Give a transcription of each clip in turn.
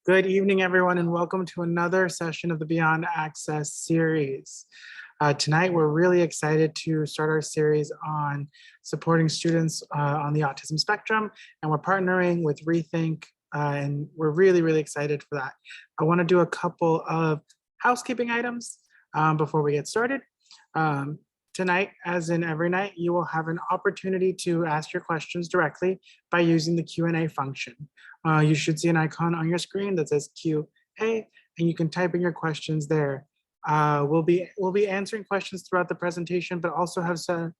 Good evening, everyone, and welcome to another session of the Beyond Access series. Tonight, we're really excited to start our series on supporting students on the autism spectrum, and we're partnering with Rethink, and we're really excited for that. I want to do a couple of housekeeping items before we get started. Tonight, as in every night, you will have an opportunity to ask your questions directly by using the Q&A function. You should see an icon on your screen that says QA, and you can type in your questions there. We'll be answering questions throughout the presentation, but also have set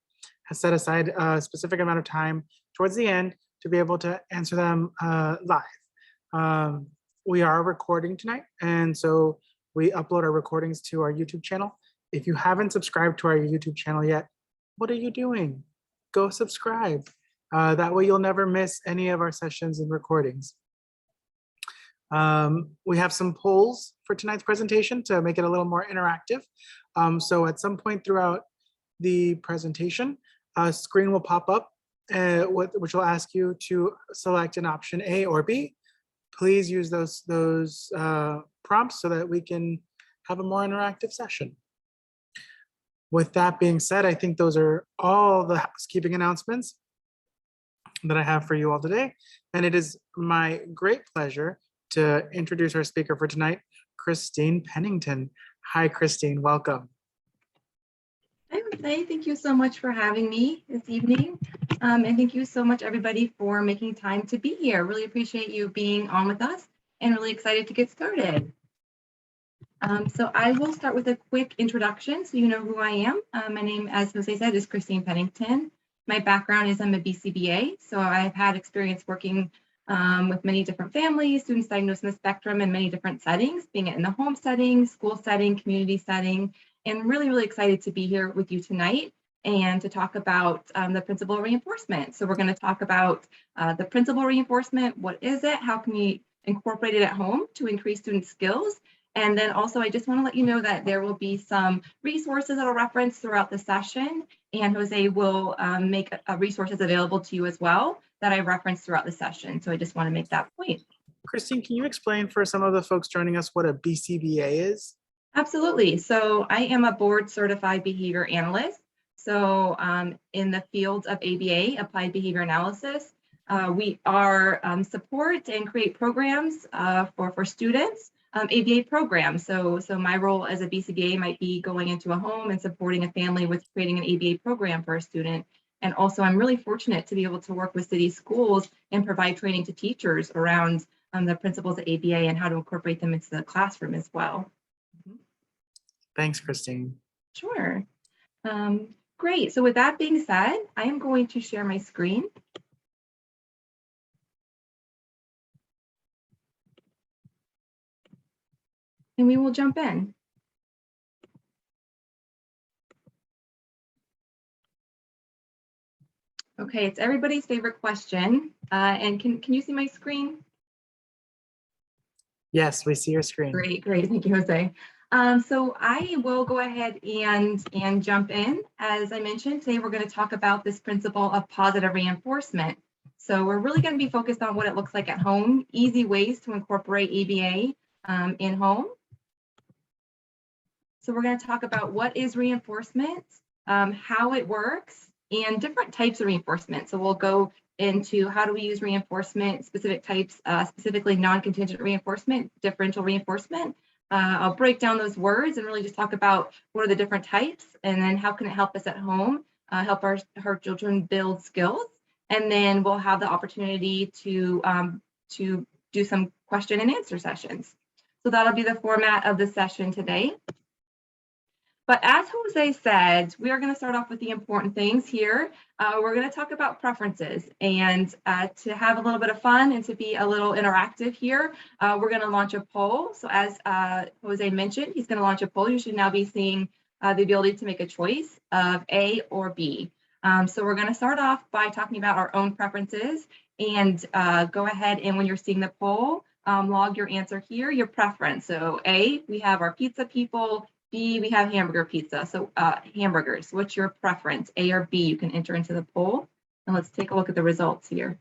aside a specific amount of time towards the end to be able to answer them live. We are recording tonight, and so we upload our recordings to our YouTube channel. If you haven't subscribed to our YouTube channel yet, what are you doing? Go subscribe. That way you'll never miss any of our sessions and recordings. We have some polls for tonight's presentation to make it a little more interactive. So at some point throughout the presentation, a screen will pop up which will ask you to select an option A or B. Please use those prompts so that we can have a more interactive session. With that being said, I think those are all the housekeeping announcements that I have for you all today. And it is my great pleasure to introduce our speaker for tonight, Christine Pennington. Hi, Christine, welcome. Hi, Jose. Thank you so much for having me this evening. And thank you so much, everybody, for making time to be here. Really appreciate you being on with us and really excited to get started. So I will start with a quick introduction so you know who I am. My name, as Jose said, is Christine Pennington. My background is I'm a BCBA, so I've had experience working with many different families, students diagnosed in the spectrum in many different settings, being it in the home setting, school setting, community setting, and really excited to be here with you tonight and to talk about the principal reinforcement. So we're going to talk about the principal reinforcement. What is it? How can we incorporate it at home to increase student skills? And then also, I just want to let you know that there will be some resources that I'll reference throughout the session, and Jose will make resources available to you as well that I reference throughout the session. So I just want to make that point. Christine, can you explain for some of the folks joining us what a BCBA is? Absolutely. So I am a board certified behavior analyst. So in the fields of ABA, applied behavior analysis, we are support and create programs for students. ABA programs. So my role as a BCBA might be going into a home and supporting a family with creating an ABA program for a student. And also I'm really fortunate to be able to work with city schools and provide training to teachers around the principles of ABA and how to incorporate them into the classroom as well. Thanks, Christine. Sure. Great. So with that being said, I am going to share my screen. And we will jump in. Okay, it's everybody's favorite question. And can you see my screen? Yes, we see your screen. Great. Thank you, Jose. So I will go ahead and jump in. As I mentioned, today we're going to talk about this principle of positive reinforcement. So we're really going to be focused on what it looks like at home, easy ways to incorporate ABA in home. So we're going to talk about what is reinforcement, how it works, and different types of reinforcement. So we'll go into how do we use reinforcement, specific types, specifically non-contingent reinforcement, differential reinforcement. I'll break down those words and really just talk about what are the different types, and then how can it help us at home, help our children build skills. And then we'll have the opportunity to do some question and answer sessions. So that'll be the format of the session today. But as Jose said, we are going to start off with the important things here. We're going to talk about preferences, and to have a little bit of fun and to be a little interactive here, we're going to launch a poll. So as Jose mentioned, he's going to launch a poll. You should now be seeing the ability to make a choice of A or B. So we're going to start off by talking about our own preferences, and go ahead and when you're seeing the poll, log your answer here, your preference. So A, we have our pizza people. B, we have hamburger pizza. So hamburgers, what's your preference, A or B? You can enter into the poll. And let's take a look at the results here.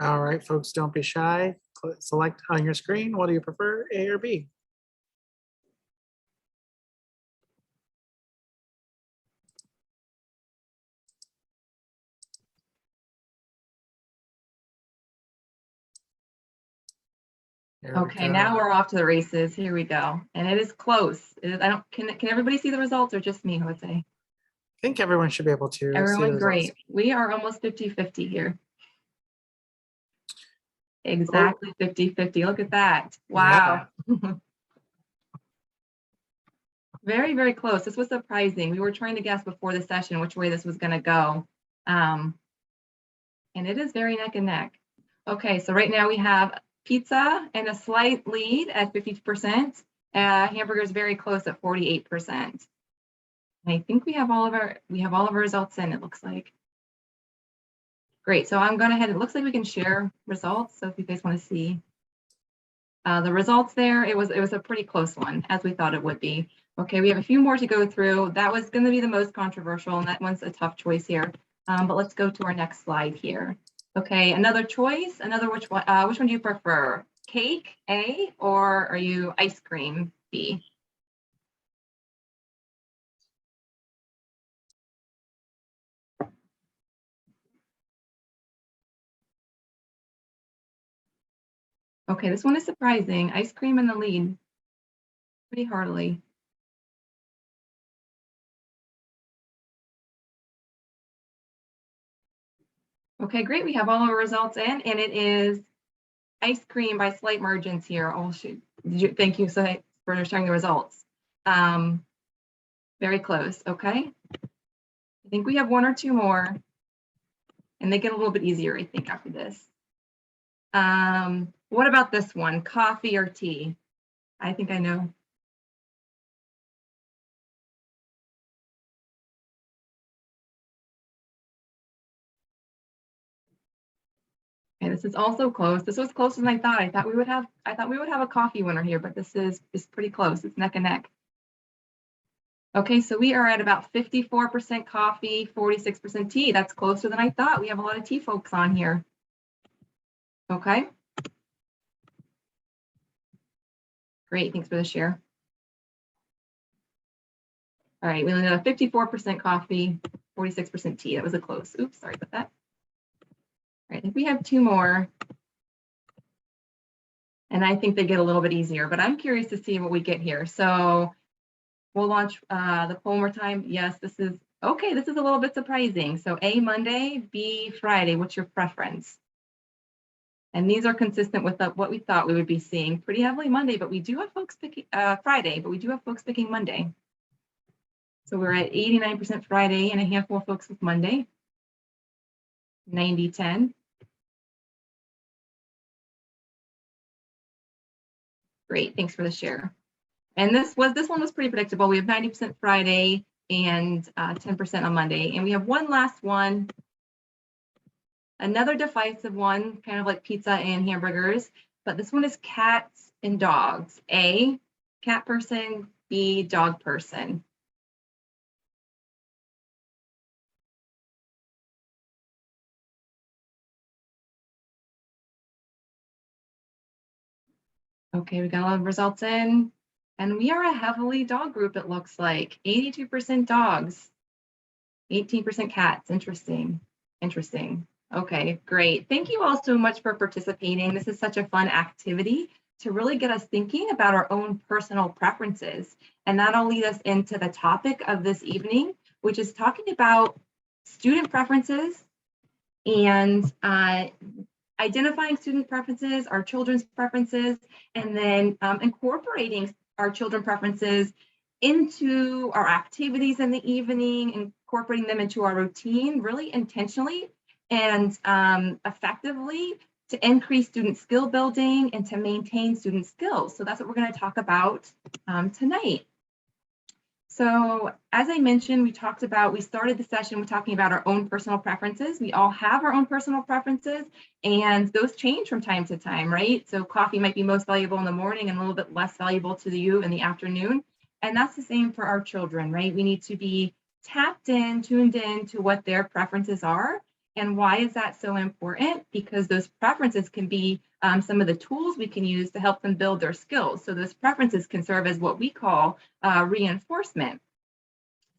All right, folks, don't be shy. Select on your screen. What do you prefer, A or B? There we Okay, go. now we're off to the races. Here we go. And it is close. Can everybody see the results or just me, Jose? I think everyone should be able to see the Everyone, results. great. We are almost 50-50 here. Exactly 50-50. Look at that. Wow. Yeah. Very, very close. This was surprising. We were trying to guess before the session which way this was going to go. And it is very neck and neck. Okay, so right now we have pizza and a slight lead at 50%. Hamburgers very close at 48%. I think we have all of our results in, it looks like. Great. So I'm going ahead. It looks like we can share results. So if you guys want to see the results there, it was a pretty close one, as we thought it would be. Okay, we have a few more to go through. That was going to be the most controversial, and that one's a tough choice here. But let's go to our next slide here. Okay, another choice. Which one do you prefer? Cake, A, or are you ice cream, B? Okay, this one is surprising. Ice cream in the lead pretty heartily. Okay, great. We have all our results in, and it is ice cream by slight margins here. Oh, shoot. Thank you for sharing the results. Very close. Okay. I think we have one or two more, and they get a little bit easier, I think, after this. What about this one? Coffee or tea? I think I know. Okay, this is also close. This was closer than I thought. I thought we would have a coffee winner here, but this is pretty close. It's neck and neck. Okay, so we are at about 54% coffee, 46% tea. That's closer than I thought. We have a lot of tea folks on here. Okay. Great, thanks for the share. All right, we landed at 54% coffee, 46% tea. That was a close. Oops, sorry about that. All right, I think we have two more. And I think they get a little bit easier, but I'm curious to see what we get here. So we'll launch the poll one more time. Yes, this is a little bit surprising. So A, Monday, B, Friday. What's your preference? And these are consistent with what we thought we would be seeing pretty heavily Monday, but we do have folks picking Friday, but we do have folks picking Monday. So we're at 89% Friday and a handful of folks with Monday. 90-10. Great, thanks for the share. And this one was pretty predictable. We have 90% Friday and 10% on Monday. And we have one last one, another divisive one, kind of like pizza and hamburgers, but this one is cats and dogs. A, cat person, B, dog person. Okay, we got a lot of results in. And we are a heavily dog group, it looks like. 82% dogs, 18% cats. Interesting. Okay, great. Thank you all so much for participating. This is such a fun activity to really get us thinking about our own personal preferences. And that'll lead us into the topic of this evening, which is talking about student preferences and identifying student preferences, our children's preferences, and then incorporating our children's preferences into our activities in the evening, incorporating them into our routine really intentionally and effectively to increase student skill building and to maintain student skills. So that's what we're going to talk about tonight. So as I mentioned, we started the session with talking about our own personal preferences. We all have our own personal preferences, and those change from time to time, right? So coffee might be most valuable in the morning and a little bit less valuable to you in the afternoon. And that's the same for our children, right? We need to be tapped in, tuned in to what their preferences are And why is that so important? Because those preferences can be some of the tools we can use to help them build their skills. So those preferences can serve as what we call reinforcement.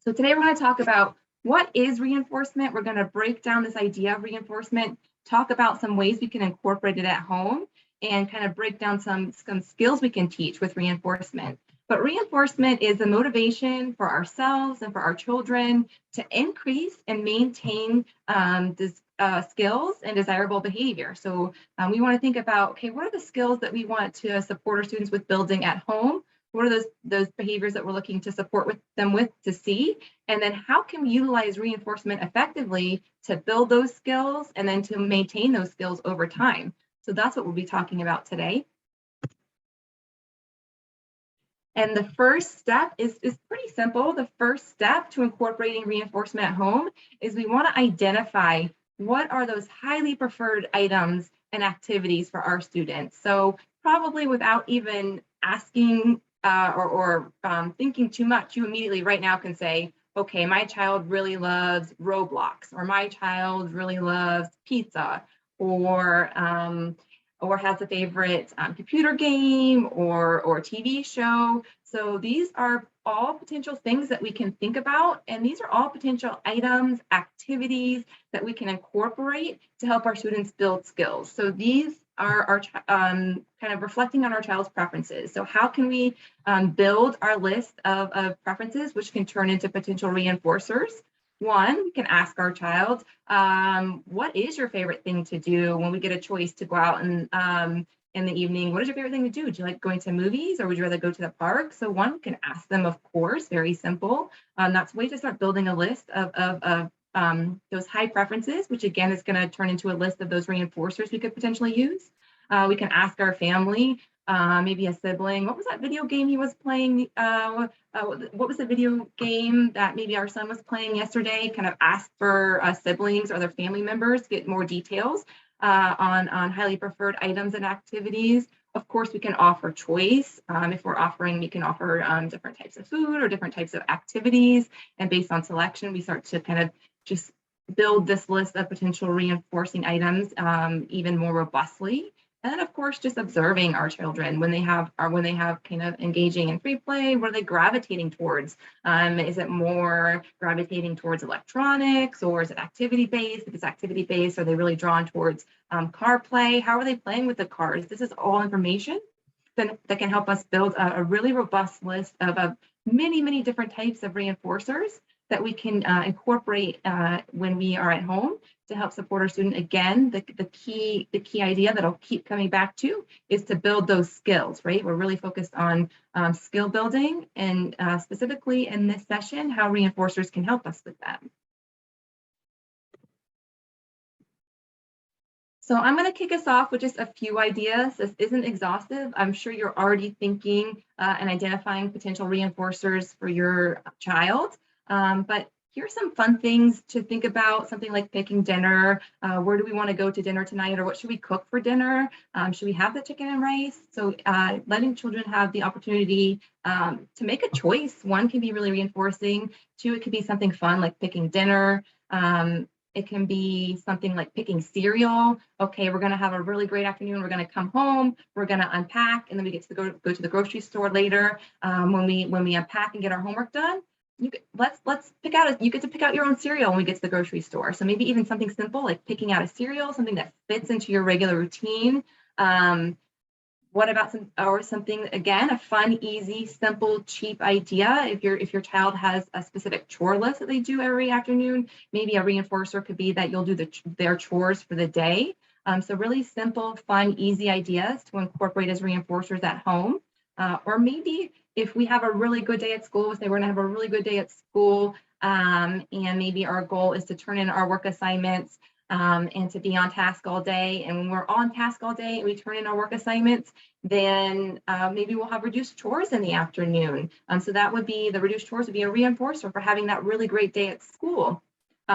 So today we're going to talk about what is reinforcement. We're going to break down this idea of reinforcement, talk about some ways we can incorporate it at home, and kind of break down some skills we can teach with reinforcement. But reinforcement is the motivation for ourselves and for our children to increase and maintain skills and desirable behavior. So we want to think about, okay, what are the skills that we want to support our students with building at home? What are those behaviors that we're looking to support them to see? And then how can we utilize reinforcement effectively to build those skills and then to maintain those skills over time? So that's what we'll be talking about today. And the first step is pretty simple. The first step to incorporating reinforcement at home is we want to identify what are those highly preferred items and activities for our students. So probably without even asking or thinking too much, you immediately right now can say, okay, my child really loves Roblox, or my child really loves pizza, or has a favorite computer game or TV show. So these are all potential things that we can think about, and these are all potential items, activities that we can incorporate to help our students build skills. So these are our kind of reflecting on our child's preferences. So how can we build our list of preferences, which can turn into potential reinforcers? One, we can ask our child, what is your favorite thing to do when we get a choice to go out and in the evening? What is your favorite thing to do? Do you like going to movies, or would you rather go to the park? So one can ask them, of course, very simple. That's a way to start building a list of those high preferences, which again is going to turn into a list of those reinforcers we could potentially use. We can ask our family, maybe a sibling, what was that video game he was playing? What was the video game that maybe our son was playing yesterday? Kind of ask for siblings or their family members, get more details on highly preferred items and activities. Of course, we can offer choice. If we're offering, we can offer different types of food or different types of activities. And based on selection, we start to kind of just build this list of potential reinforcing items even more robustly. And then, of course, just observing our children when they have kind of engaging in free play. What are they gravitating towards? Is it more gravitating towards electronics, or is it activity-based? If it's activity-based, are they really drawn towards car play? How are they playing with the cars? This is all information that can help us build a really robust list of many, many different types of reinforcers that we can incorporate when we are at home to help support our student. Again, the key idea that I'll keep coming back to is to build those skills, right? We're really focused on skill building, and specifically in this session, how reinforcers can help us with that. So I'm going to kick us off with just a few ideas. This isn't exhaustive. I'm sure you're already thinking and identifying potential reinforcers for your child. But here's some fun things to think about, something like picking dinner. Where do we want to go to dinner tonight, or what should we cook for dinner? Should we have the chicken and rice? So letting children have the opportunity to make a choice. One can be really reinforcing. Two, it could be something fun like picking dinner. It can be something like picking cereal. Okay, we're going to have a really great afternoon. We're going to come home. We're going to unpack, and then we get to go to the grocery store later. When we unpack and get our homework done, let's pick out. You get to pick out your own cereal when we get to the grocery store. So maybe even something simple like picking out a cereal, something that fits into your regular routine. What about something, again, a fun, easy, simple, cheap idea? If your child has a specific chore list that they do every afternoon, maybe a reinforcer could be that you'll do their chores for the day. So really simple, fun, easy ideas to incorporate as reinforcers at home. Or maybe if we have a really good day at school, say we're gonna have a really good day at school, and maybe our goal is to turn in our work assignments and to be on task all day. And when we're on task all day and we turn in our work assignments, then maybe we'll have reduced chores in the afternoon. So that would be, the reduced chores would be a reinforcer for having that really great day at school.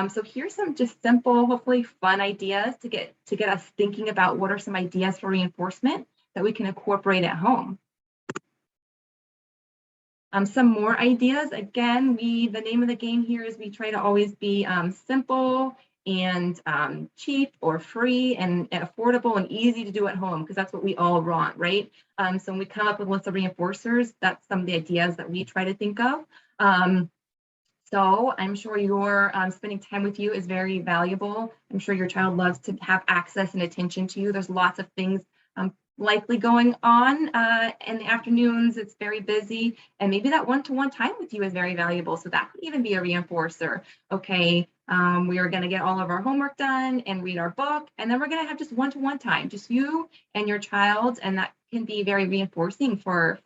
So here's some just simple, hopefully fun ideas to get us thinking about what are some ideas for reinforcement that we can incorporate at home. Some more ideas. Again, the name of the game here is we try to always be simple and cheap or free and affordable and easy to do at home, because that's what we all want, right? So when we come up with lots of reinforcers, that's some of the ideas that we try to think of. So I'm sure your spending time with you is very valuable. I'm sure your child loves to have access and attention to you. There's lots of things likely going on in the afternoons. It's very busy, and maybe that one-to-one time with you is very valuable. So that could even be a reinforcer. Okay, we are going to get all of our homework done and read our book, and then we're going to have just one-to-one time, just you and your child, and that can be very reinforcing for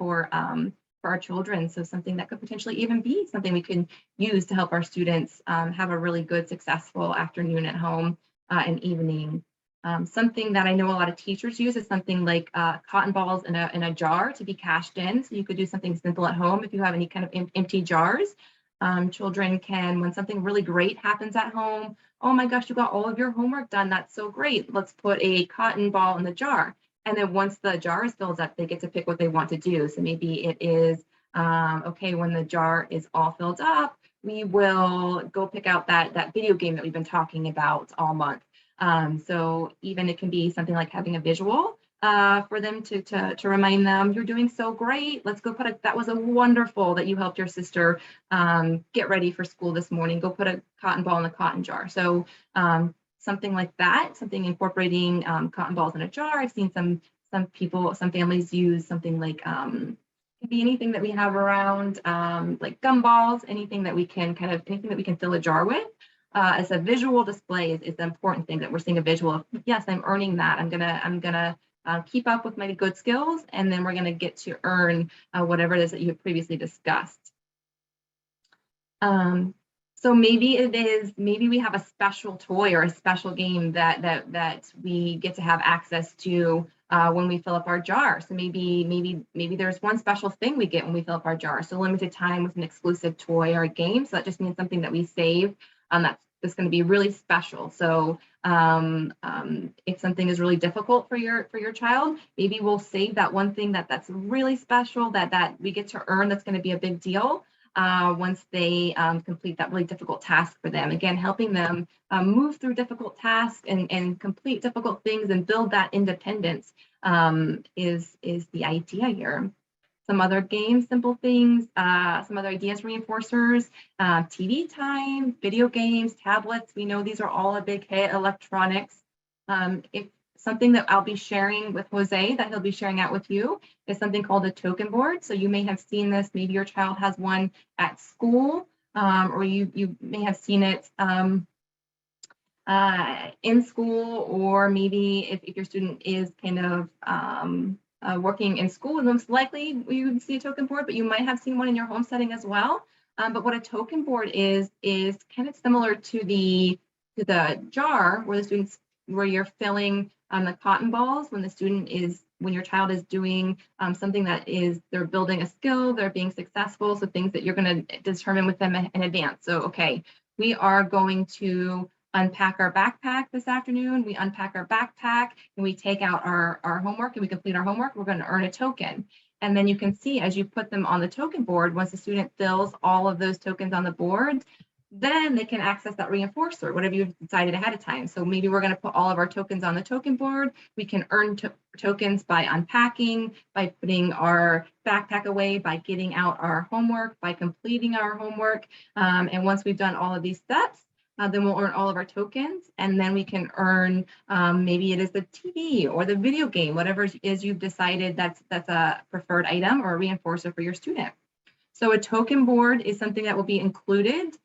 our children. So something that could potentially even be something we can use to help our students have a really good, successful afternoon at home and evening. Something that I know a lot of teachers use is something like cotton balls in a jar to be cashed in. So you could do something simple at home if you have any kind of empty jars. Children can, when something really great happens at home, oh my gosh, you got all of your homework done. That's so great. Let's put a cotton ball in the jar. And then once the jar is filled up, they get to pick what they want to do. So maybe it is, okay, when the jar is all filled up, we will go pick out that video game that we've been talking about all month. So even it can be something like having a visual for them to remind them, you're doing so great. Let's go that was a wonderful that you helped your sister get ready for school this morning. Go put a cotton ball in the cotton jar. So something like that, something incorporating cotton balls in a jar. I've seen some families use something like could be anything that we have around, like gumballs, anything that we can fill a jar with. As a visual display is the important thing, that we're seeing a visual of, yes, I'm earning that. I'm gonna keep up with my good skills, and then we're gonna get to earn whatever it is that you have previously discussed. So maybe we have a special toy or a special game that we get to have access to when we fill up our jar. So maybe there's one special thing we get when we fill up our jar. So limited time with an exclusive toy or a game. So that just means something that we save that's going to be really special. So if something is really difficult for your child, maybe we'll save that one thing that's really special that we get to earn. That's going to be a big deal. Once they complete that really difficult task for them. Again, helping them move through difficult tasks and complete difficult things and build that independence is the idea here. Some other games, simple things, some other ideas, reinforcers, TV time, video games, tablets. We know these are all a big hit, electronics. If something that I'll be sharing with Jose, that he'll be sharing out with you, is something called a token board. So you may have seen this, maybe your child has one at school, or you may have seen it in school, or maybe if your student is kind of working in school, most likely you would see a token board, but you might have seen one in your home setting as well. But what a token board is kind of similar to the jar where you're filling the cotton balls when your child is doing something they're building a skill, they're being successful. So things that you're going to determine with them in advance. So, okay, we are going to unpack our backpack this afternoon. We unpack our backpack and we take out our homework and we complete our homework. We're going to earn a token. And then you can see as you put them on the token board, once the student fills all of those tokens on the board, then they can access that reinforcer, whatever you've decided ahead of time. So maybe we're going to put all of our tokens on the token board. We can earn tokens by unpacking, by putting our backpack away, by getting out our homework, by completing our homework. And once we've done all of these steps, then we'll earn all of our tokens, and then we can earn, maybe it is the TV or the video game, whatever it is you've decided that's a preferred item or a reinforcer for your student. So a token board is something that will be included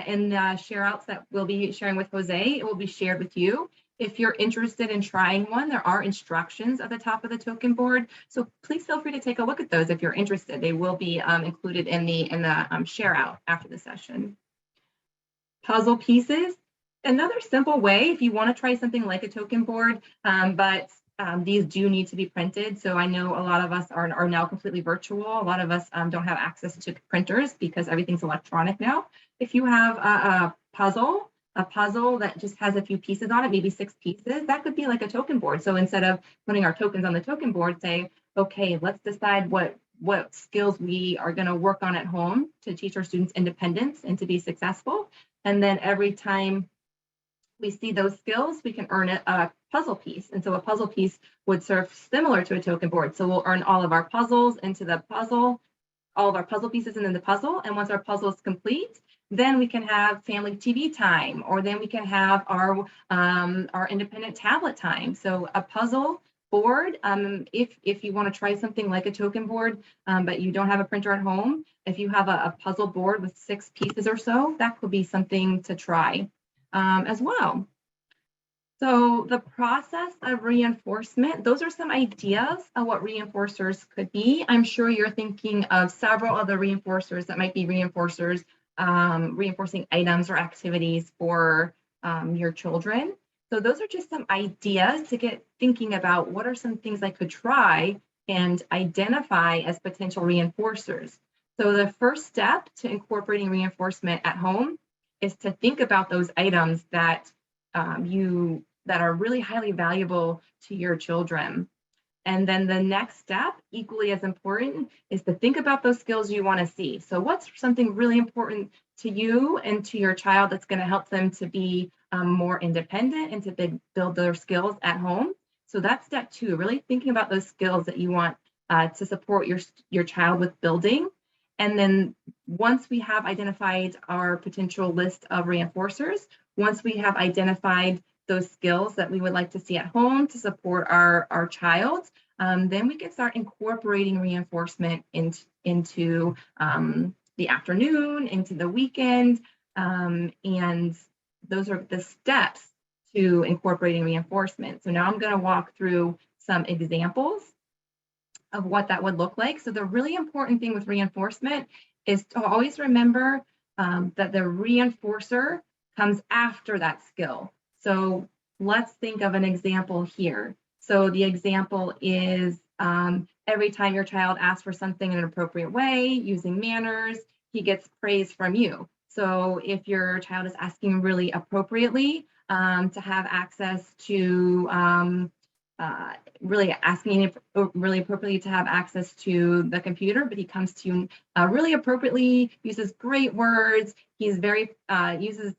in the share outs that we'll be sharing with Jose. It will be shared with you. If you're interested in trying one, there are instructions at the top of the token board. So please feel free to take a look at those if you're interested. They will be included in the share out after the session. Puzzle pieces. Another simple way, if you want to try something like a token board, but these do need to be printed. So I know a lot of us are now completely virtual. A lot of us don't have access to printers because everything's electronic now. If you have a puzzle that just has a few pieces on it, maybe 6 pieces, that could be like a token board. So instead of putting our tokens on the token board, say, okay, let's decide what skills we are going to work on at home to teach our students independence and to be successful. And then every time we see those skills, we can earn a puzzle piece. And so a puzzle piece would serve similar to a token board. So we'll earn all of our puzzles into the puzzle, all of our puzzle pieces into the puzzle. And once our puzzle is complete, then we can have family TV time, or then we can have our independent tablet time. So a puzzle board, if you want to try something like a token board, but you don't have a printer at home, if you have a puzzle board with 6 pieces or so, that could be something to try as well. So the process of reinforcement, those are some ideas of what reinforcers could be. I'm sure you're thinking of several other reinforcers that might be reinforcers, reinforcing items or activities for your children. So those are just some ideas to get thinking about what are some things I could try and identify as potential reinforcers. So the first step to incorporating reinforcement at home is to think about those items that that are really highly valuable to your children. And then the next step, equally as important, is to think about those skills you want to see. So what's something really important to you and to your child that's going to help them to be more independent and to build their skills at home? So that's step 2, really thinking about those skills that you want to support your child with building. And then once we have identified our potential list of reinforcers, once we have identified those skills that we would like to see at home to support our child, then we can start incorporating reinforcement into the afternoon, into the weekend, and those are the steps to incorporating reinforcement. So now I'm going to walk through some examples of what that would look like. So the really important thing with reinforcement is to always remember that the reinforcer comes after that skill. So let's think of an example here. So the example is every time your child asks for something in an appropriate way, using manners, he gets praise from you. So if your child is asking really appropriately to have access to really appropriately to have access to the computer, but he comes to you really appropriately, uses great words, he's very uses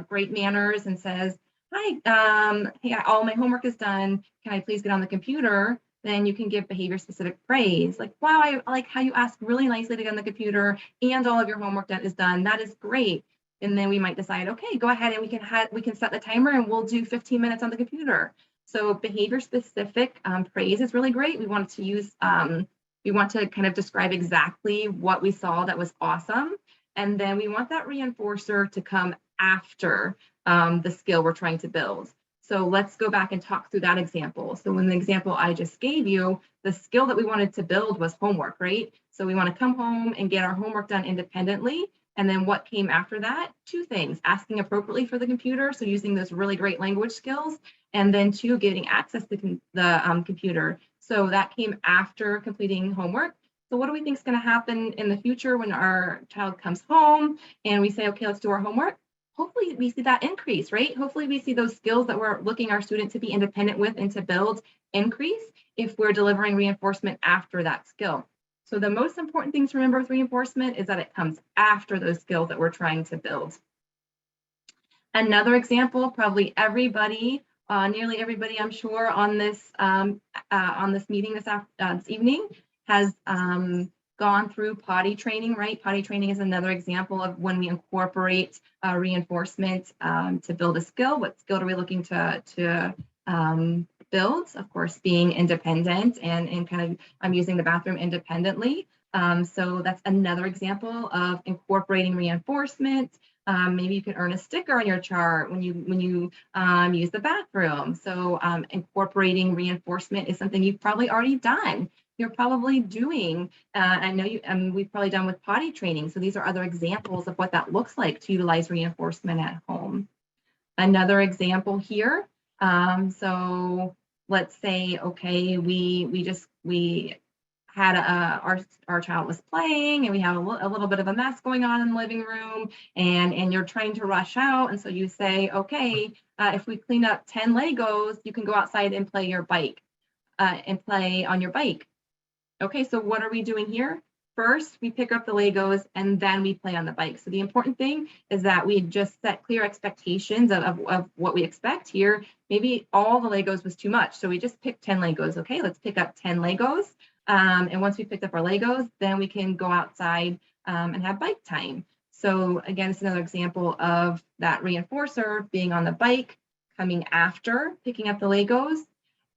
great manners and says, hi, hey, all my homework is done, can I please get on the computer? Then you can give behavior specific praise, like, wow, I like how you ask really nicely to get on the computer and all of your homework is done, that is great. And then we might decide, okay, go ahead and we can set the timer and we'll do 15 minutes on the computer. So behavior specific praise is really great. We want to use, we want to kind of describe exactly what we saw that was awesome. And then we want that reinforcer to come after the skill we're trying to build. So let's go back and talk through that example. So in the example I just gave you, the skill that we wanted to build was homework, right? So we want to come home and get our homework done independently. And then what came after that? 2 things, asking appropriately for the computer, so using those really great language skills, and then 2, getting access to the computer. So that came after completing homework. So what do we think is going to happen in the future when our child comes home and we say, okay, let's do our homework? Hopefully we see that increase, right? Hopefully we see those skills that we're looking our student to be independent with and to build increase if we're delivering reinforcement after that skill. So the most important thing to remember with reinforcement is that it comes after those skills that we're trying to build. Another example, probably everybody, nearly everybody, I'm sure, on this meeting this evening has gone through potty training, right? Potty training is another example of when we incorporate reinforcement to build a skill. What skill are we looking to build? Of course, being independent and kind of I'm using the bathroom independently. So that's another example of incorporating reinforcement. Maybe you can earn a sticker on your chart when you use the bathroom. So incorporating reinforcement is something you've probably already done. You're probably doing, I know we've probably done with potty training. So these are other examples of what that looks like to utilize reinforcement at home. Another example here. So let's say, okay, we had our child was playing and we have a little bit of a mess going on in the living room and you're trying to rush out. And so you say, okay, if we clean up 10 Legos, you can go outside and play your bike and play on your bike. Okay, so what are we doing here? first we pick up the Legos and then we play on the bike. So the important thing is that we just set clear expectations of what we expect here. Maybe all the Legos was too much. So we just picked 10 Legos. Okay, let's pick up 10 Legos. And once we picked up our Legos, then we can go outside and have bike time. So again, it's another example of that reinforcer being on the bike, coming after picking up the Legos.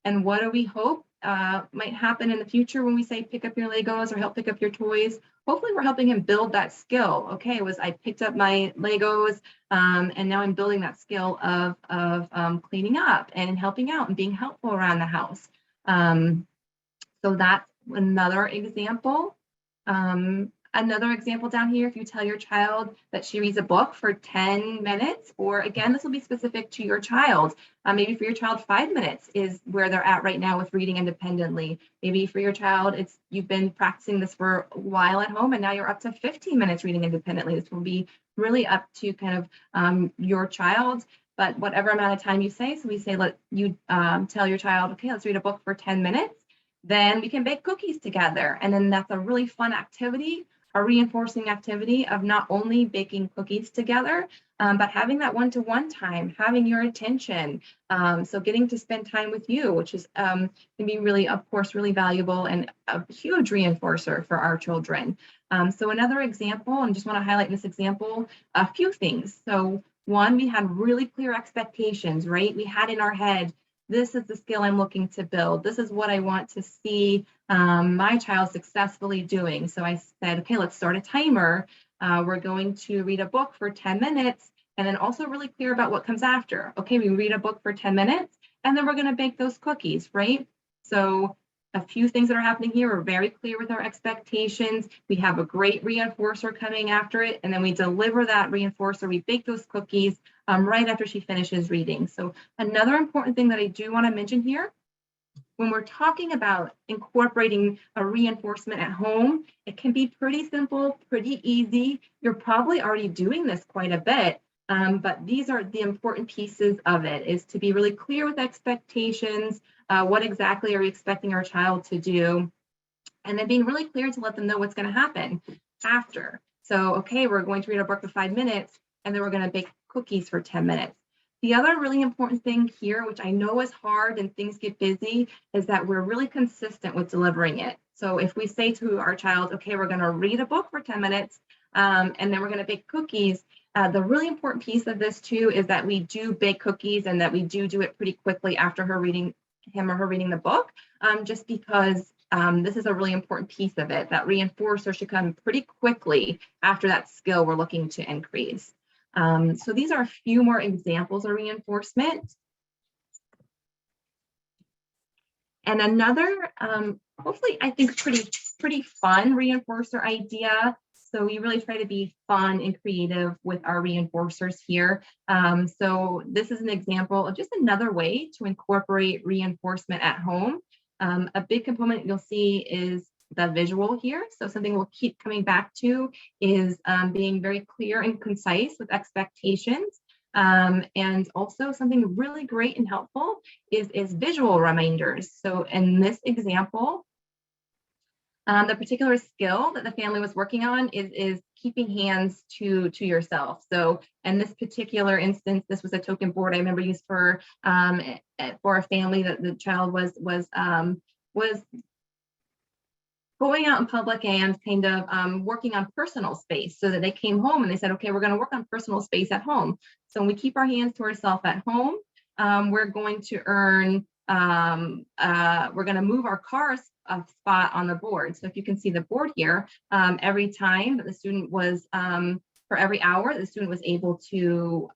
And what do we hope might happen in the future when we say pick up your Legos or help pick up your toys? Hopefully we're helping him build that skill. Okay, I picked up my Legos and now I'm building that skill of cleaning up and helping out and being helpful around the house. So that's another example. Another example down here, if you tell your child that she reads a book for 10 minutes, or again, this will be specific to your child. Maybe for your child, 5 minutes is where they're at right now with reading independently. Maybe for your child, you've been practicing this for a while at home and now you're up to 15 minutes reading independently. This will be really up to kind of your child, but whatever amount of time you say. So we say, let you tell your child, okay, let's read a book for 10 minutes. Then we can bake cookies together. And then that's a really fun activity, a reinforcing activity of not only baking cookies together, but having that one-to-one time, having your attention. So getting to spend time with you, which is can be really, of course, really valuable and a huge reinforcer for our children. So another example, and just want to highlight in this example, a few things. So one, we had really clear expectations, right? We had in our head, this is the skill I'm looking to build. This is what I want to see my child successfully doing. So I said, okay, let's start a timer. We're going to read a book for 10 minutes and then also really clear about what comes after. Okay, we read a book for 10 minutes and then we're going to bake those cookies, right? So a few things that are happening here. We're very clear with our expectations. We have a great reinforcer coming after it, and then we deliver that reinforcer. We bake those cookies right after she finishes reading. So another important thing that I do want to mention here, when we're talking about incorporating a reinforcement at home, it can be pretty simple, pretty easy. You're probably already doing this quite a bit, but these are the important pieces of it, is to be really clear with expectations. What exactly are we expecting our child to do? And then being really clear to let them know what's going to happen after. So, okay, we're going to read a book for 5 minutes, and then we're going to bake cookies for 10 minutes. The other really important thing here, which I know is hard and things get busy, is that we're really consistent with delivering it. So if we say to our child, okay, we're going to read a book for 10 minutes, and then we're going to bake cookies, the really important piece of this too is that we do bake cookies and that we do it pretty quickly after him or her reading the book, just because this is a really important piece of it. That reinforcer should come pretty quickly after that skill we're looking to increase. So these are a few more examples of reinforcement. And another, hopefully, I think pretty fun reinforcer idea. So we really try to be fun and creative with our reinforcers here. So this is an example of just another way to incorporate reinforcement at home. A big component you'll see is the visual here. So something we'll keep coming back to is being very clear and concise with expectations. And also something really great and helpful is visual reminders. So in this example, the particular skill that the family was working on is keeping hands to yourself. So in this particular instance, this was a token board I remember used for a family that the child was going out in public and kind of working on personal space, so that they came home and they said, okay, we're going to work on personal space at home. So when we keep our hands to ourselves at home, we're going to earn, we're going to move our car a spot on the board. So if you can see the board here, every time that the student was, for every hour the student was able to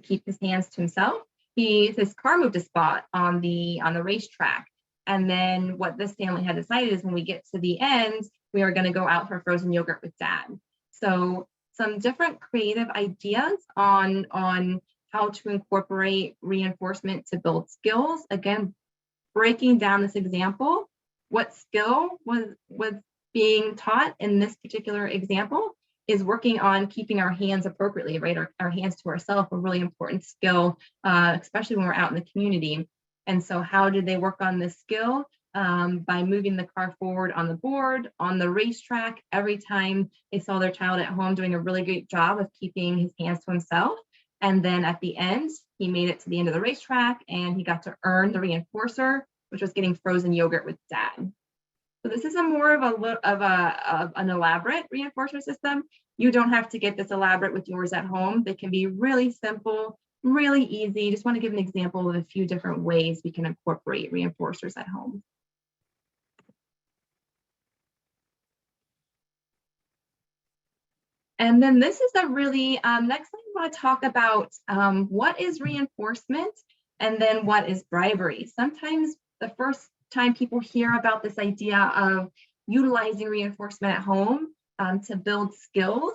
keep his hands to himself, his car moved a spot on the racetrack. And then what this family had decided is when we get to the end, we are going to go out for frozen yogurt with dad. So some different creative ideas on how to incorporate reinforcement to build skills. Again, breaking down this example, what skill was being taught in this particular example is working on keeping our hands appropriately, right? Our hands to ourselves, a really important skill, especially when we're out in the community. And so how did they work on this skill? by moving the car forward on the board, on the racetrack, every time they saw their child at home doing a really great job of keeping his hands to himself. And then at the end, he made it to the end of the racetrack and he got to earn the reinforcer, which was getting frozen yogurt with dad. So this is a more of an elaborate reinforcement system. You don't have to get this elaborate with yours at home. They can be really simple, really easy. Just want to give an example of a few different ways we can incorporate reinforcers at home. And then this is a really, next thing I want to talk about what is reinforcement and then what is bribery. Sometimes the first time people hear about this idea of utilizing reinforcement at home to build skills,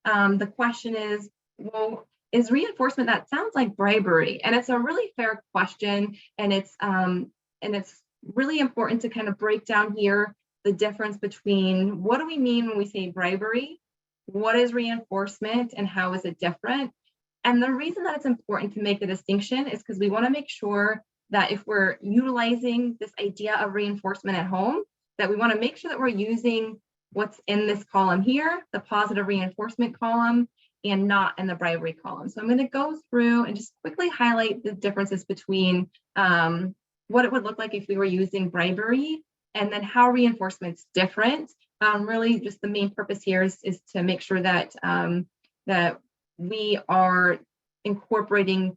the question is, well, is reinforcement, that sounds like bribery. And it's a really fair question. And it's really important to kind of break down here the difference between what do we mean when we say bribery, what is reinforcement, and how is it different? And the reason that it's important to make the distinction is because we want to make sure that if we're utilizing this idea of reinforcement at home, that we want to make sure that we're using what's in this column here, the positive reinforcement column, and not in the bribery column. So I'm going to go through and just quickly highlight the differences between what it would look like if we were using bribery and then how reinforcement's different. Really just the main purpose here is to make sure that that we are incorporating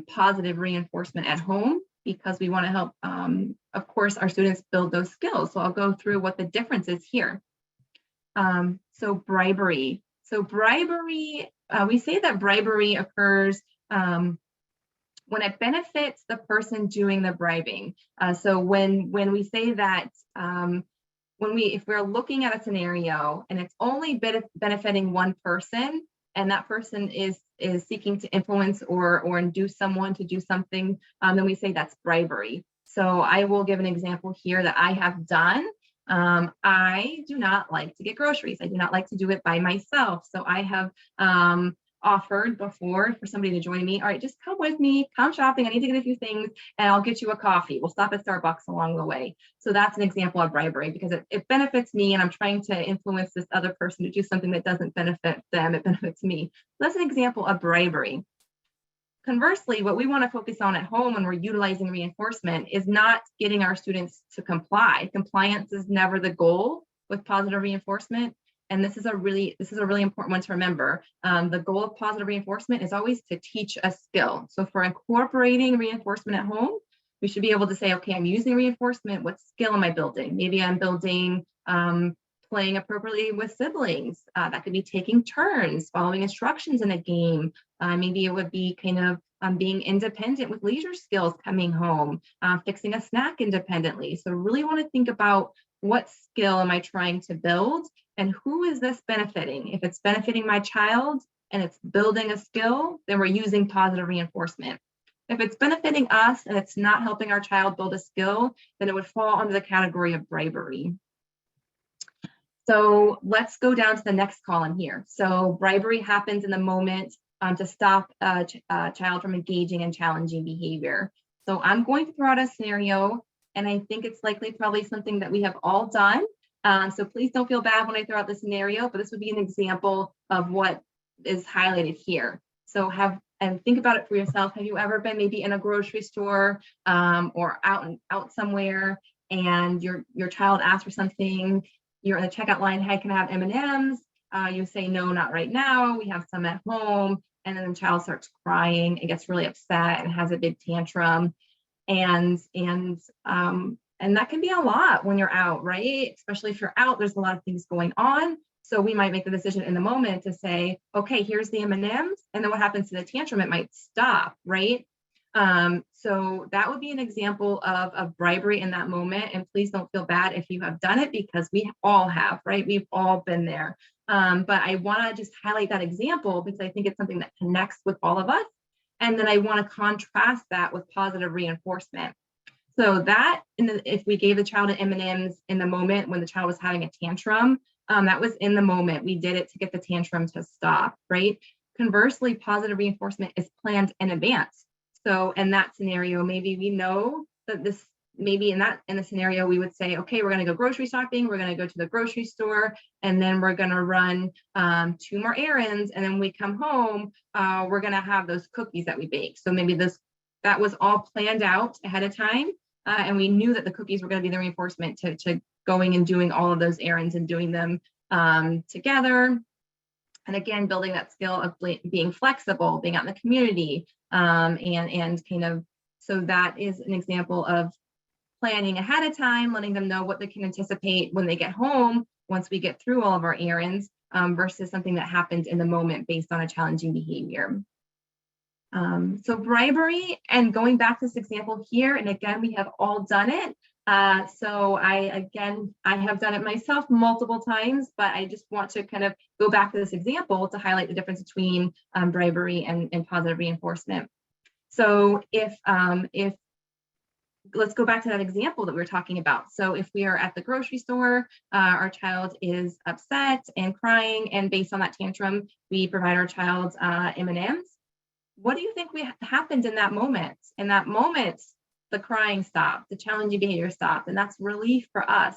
positive reinforcement at home, because we want to help, of course, our students build those skills. So I'll go through what the difference is here. So bribery. So bribery, we say that bribery occurs when it benefits the person doing the bribing. So when we say that, if we're looking at a scenario and it's only benefiting one person, and that person is seeking to influence or induce someone to do something, then we say that's bribery. So I will give an example here that I have done. I do not like to get groceries. I do not like to do it by myself. So I have offered before for somebody to join me. All right, just come with me, come shopping. I need to get a few things and I'll get you a coffee. We'll stop at Starbucks along the way. So that's an example of bribery, because it benefits me and I'm trying to influence this other person to do something that doesn't benefit them. It benefits me. That's an example of bribery. Conversely, what we want to focus on at home when we're utilizing reinforcement is not getting our students to comply. Compliance is never the goal with positive reinforcement. And this is a really important one to remember. The goal of positive reinforcement is always to teach a skill. So for incorporating reinforcement at home, we should be able to say, okay, I'm using reinforcement. What skill am I building? Maybe I'm building playing appropriately with siblings. That could be taking turns, following instructions in a game. Maybe it would be kind of being independent with leisure skills coming home, fixing a snack independently. So really want to think about what skill am I trying to build and who is this benefiting? If it's benefiting my child and it's building a skill, then we're using positive reinforcement. If it's benefiting us and it's not helping our child build a skill, then it would fall under the category of bribery. So let's go down to the next column here. So bribery happens in the moment to stop a child from engaging in challenging behavior. So I'm going to throw out a scenario, and I think it's likely probably something that we have all done. So please don't feel bad when I throw out the scenario, but this would be an example of what is highlighted here. So think about it for yourself. Have you ever been maybe in a grocery store or out somewhere, and your child asks for something? You're in the checkout line. Hey, can I have M&Ms? You say, no, not right now. We have some at home. And then the child starts crying and gets really upset and has a big tantrum. And that can be a lot when you're out, right? Especially if you're out, there's a lot of things going on. So we might make the decision in the moment to say, okay, here's the M&Ms. And then what happens to the tantrum? It might stop, right? So that would be an example of bribery in that moment. And please don't feel bad if you have done it, because we all have, right? We've all been there. But I want to just highlight that example because I think it's something that connects with all of us. And then I want to contrast that with positive reinforcement. So that, if we gave the child an M&Ms in the moment when the child was having a tantrum, that was in the moment. We did it to get the tantrum to stop, right? Conversely, positive reinforcement is planned in advance. So in that scenario, maybe we know that maybe in the scenario, we would say, okay, we're going to go grocery shopping. We're going to go to the grocery store, and then we're going to run 2 more errands. And then when we come home, we're going to have those cookies that we bake. So maybe that was all planned out ahead of time. And we knew that the cookies were going to be the reinforcement to going and doing all of those errands and doing them together. And again, building that skill of being flexible, being out in the community, and kind of, so that is an example of planning ahead of time, letting them know what they can anticipate when they get home, once we get through all of our errands, versus something that happens in the moment based on a challenging behavior. So bribery, and going back to this example here, and again, we have all done it. So I have done it myself multiple times, but I just want to kind of go back to this example to highlight the difference between bribery and positive reinforcement. So if let's go back to that example that we were talking about. So if we are at the grocery store, our child is upset and crying, and based on that tantrum, we provide our child M&Ms. What do you think happened in that moment? In that moment, the crying stopped, the challenging behavior stopped, and that's relief for us.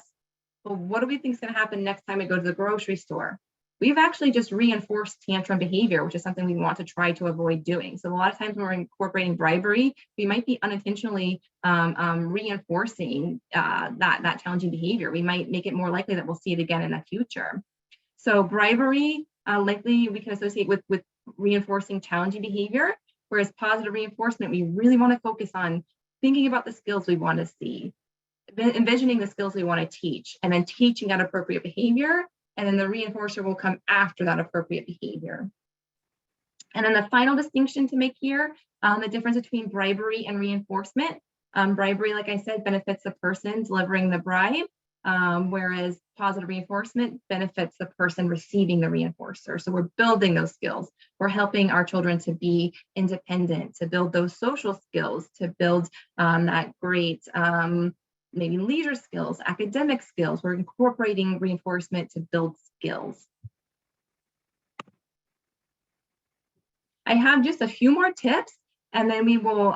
But what do we think is going to happen next time we go to the grocery store? We've actually just reinforced tantrum behavior, which is something we want to try to avoid doing. So a lot of times when we're incorporating bribery, we might be unintentionally reinforcing that challenging behavior. We might make it more likely that we'll see it again in the future. So bribery, likely we can associate with reinforcing challenging behavior, whereas positive reinforcement, we really want to focus on thinking about the skills we want to see, envisioning the skills we want to teach, and then teaching that appropriate behavior. And then the reinforcer will come after that appropriate behavior. And then the final distinction to make here, the difference between bribery and reinforcement. Bribery, like I said, benefits the person delivering the bribe, whereas positive reinforcement benefits the person receiving the reinforcer. So we're building those skills. We're helping our children to be independent, to build those social skills, to build that great maybe leisure skills, academic skills. We're incorporating reinforcement to build skills. I have just a few more tips, and then we will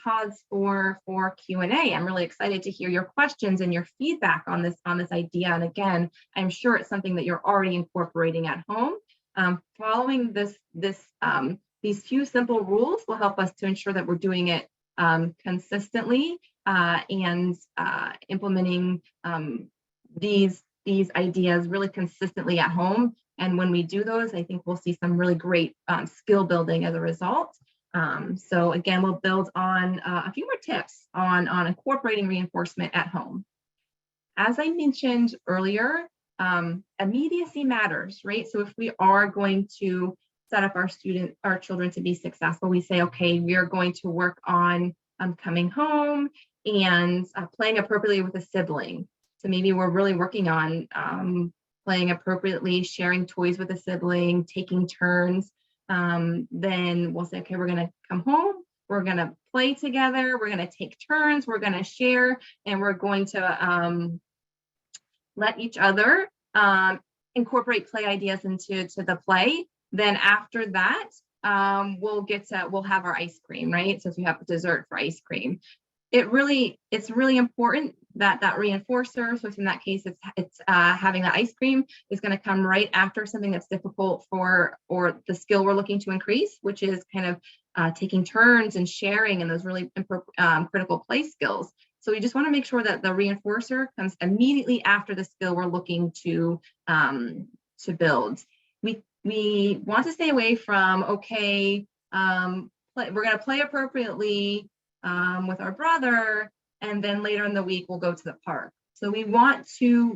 pause for Q&A. I'm really excited to hear your questions and your feedback on this idea. And again, I'm sure it's something that you're already incorporating at home. Following these few simple rules will help us to ensure that we're doing it consistently and implementing these ideas really consistently at home. And when we do those, I think we'll see some really great skill building as a result. So again, we'll build on a few more tips on incorporating reinforcement at home. As I mentioned earlier, immediacy matters, right? So if we are going to set up our children to be successful, we say, okay, we are going to work on coming home and playing appropriately with a sibling. So maybe we're really working on playing appropriately, sharing toys with a sibling, taking turns. Then we'll say, okay, we're going to come home, we're going to play together, we're going to take turns, we're going to share, and we're going to let each other incorporate play ideas into the play. Then after that, we'll have our ice cream, right? So if you have dessert for ice cream, it's really important that reinforcer, so in that case, it's having that ice cream is going to come right after something that's difficult or the skill we're looking to increase, which is kind of taking turns and sharing and those really critical play skills. So we just want to make sure that the reinforcer comes immediately after the skill we're looking to build. We want to stay away from, okay, we're going to play appropriately with our brother, and then later in the week we'll go to the park. So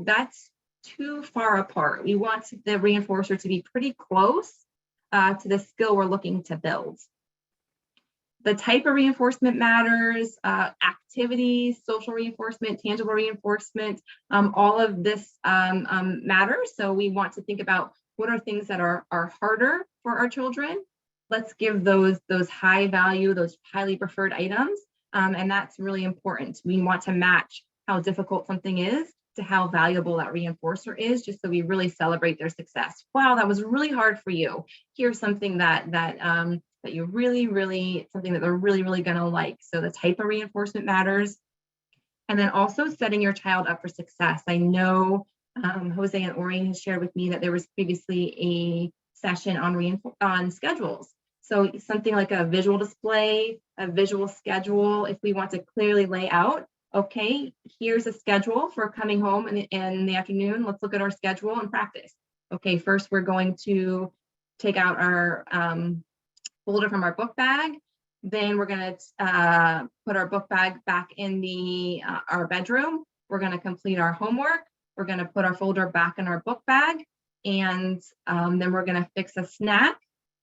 that's too far apart. We want the reinforcer to be pretty close to the skill we're looking to build. The type of reinforcement matters, activities, social reinforcement, tangible reinforcement, all of this matters. So we want to think about what are things that are harder for our children. Let's give those high value, those highly preferred items. And that's really important. We want to match how difficult something is to how valuable that reinforcer is, just so we really celebrate their success. Wow, that was really hard for you. Here's something that you really, something that they're really, really gonna like. So the type of reinforcement matters. And then also setting your child up for success. I know Jose and Ori has shared with me that there was previously a session on schedules. So something like a visual display, a visual schedule, if we want to clearly lay out, okay, here's a schedule for coming home in the afternoon. Let's look at our schedule and practice. Okay, first we're going to take out our folder from our book bag. Then we're going to put our book bag back in our bedroom. We're going to complete our homework. We're going to put our folder back in our book bag. And then we're going to fix a snack.